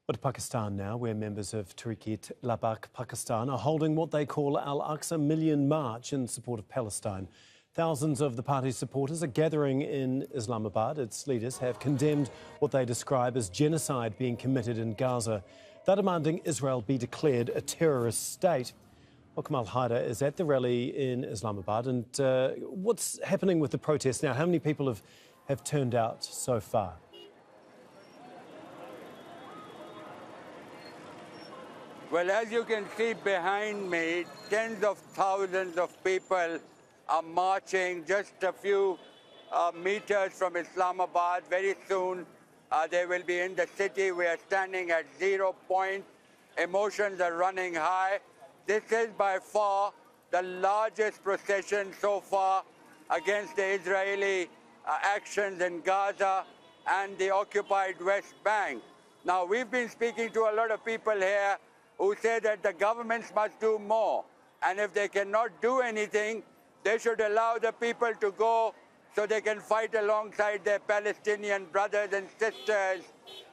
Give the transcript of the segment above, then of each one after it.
But to Pakistan now, where members of Tahrik Lebik Pakistan are holding what they call Al-Aqsa Million March in support of Palestine. Thousands of the party's supporters are gathering in Islamabad. Its leaders have condemned what they describe as genocide being committed in Gaza. They're demanding Israel be declared a terrorist state. Well, Kamal Haider is at the rally in Islamabad. And what's happening with the protests now? How many people have turned out so far? Well, as you can see behind me, tens of thousands of people are marching just a few meters from Islamabad. Very soon they will be in the city. We are standing at 0 point. Emotions are running high. This is by far the largest procession so far against the Israeli actions in Gaza and the occupied West Bank. Now, we've been speaking to a lot of people here who say that the governments must do more. And if they cannot do anything, they should allow the people to go so they can fight alongside their Palestinian brothers and sisters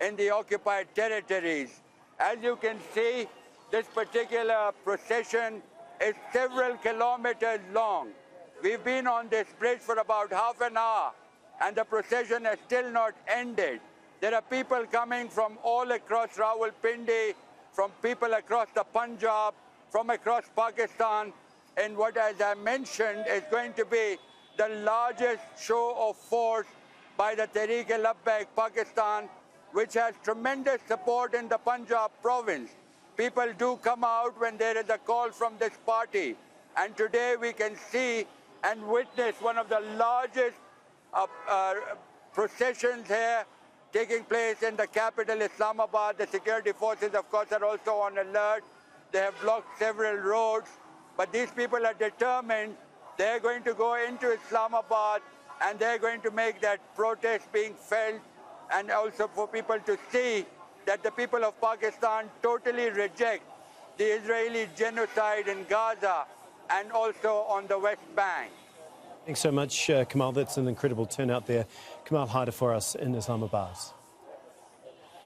in the occupied territories. As you can see, this particular procession is several kilometers long. We've been on this bridge for about half an hour, and the procession has still not ended. There are people coming from all across Rawalpindi, from people across the Punjab, from across Pakistan, in what, as I mentioned, is going to be the largest show of force by the Tahrik Lebik Pakistan, which has tremendous support in the Punjab province. People do come out when there is a call from this party. And today we can see and witness one of the largest processions here taking place in the capital, Islamabad. The security forces, of course, are also on alert. They have blocked several roads. But these people are determined. They're going to go into Islamabad and they're going to make that protest being felt, and also for people to see that the people of Pakistan totally reject the Israeli genocide in Gaza and also on the West Bank. Thanks so much, Kamal. That's an incredible turnout there. Kamal Haider for us in Islamabad.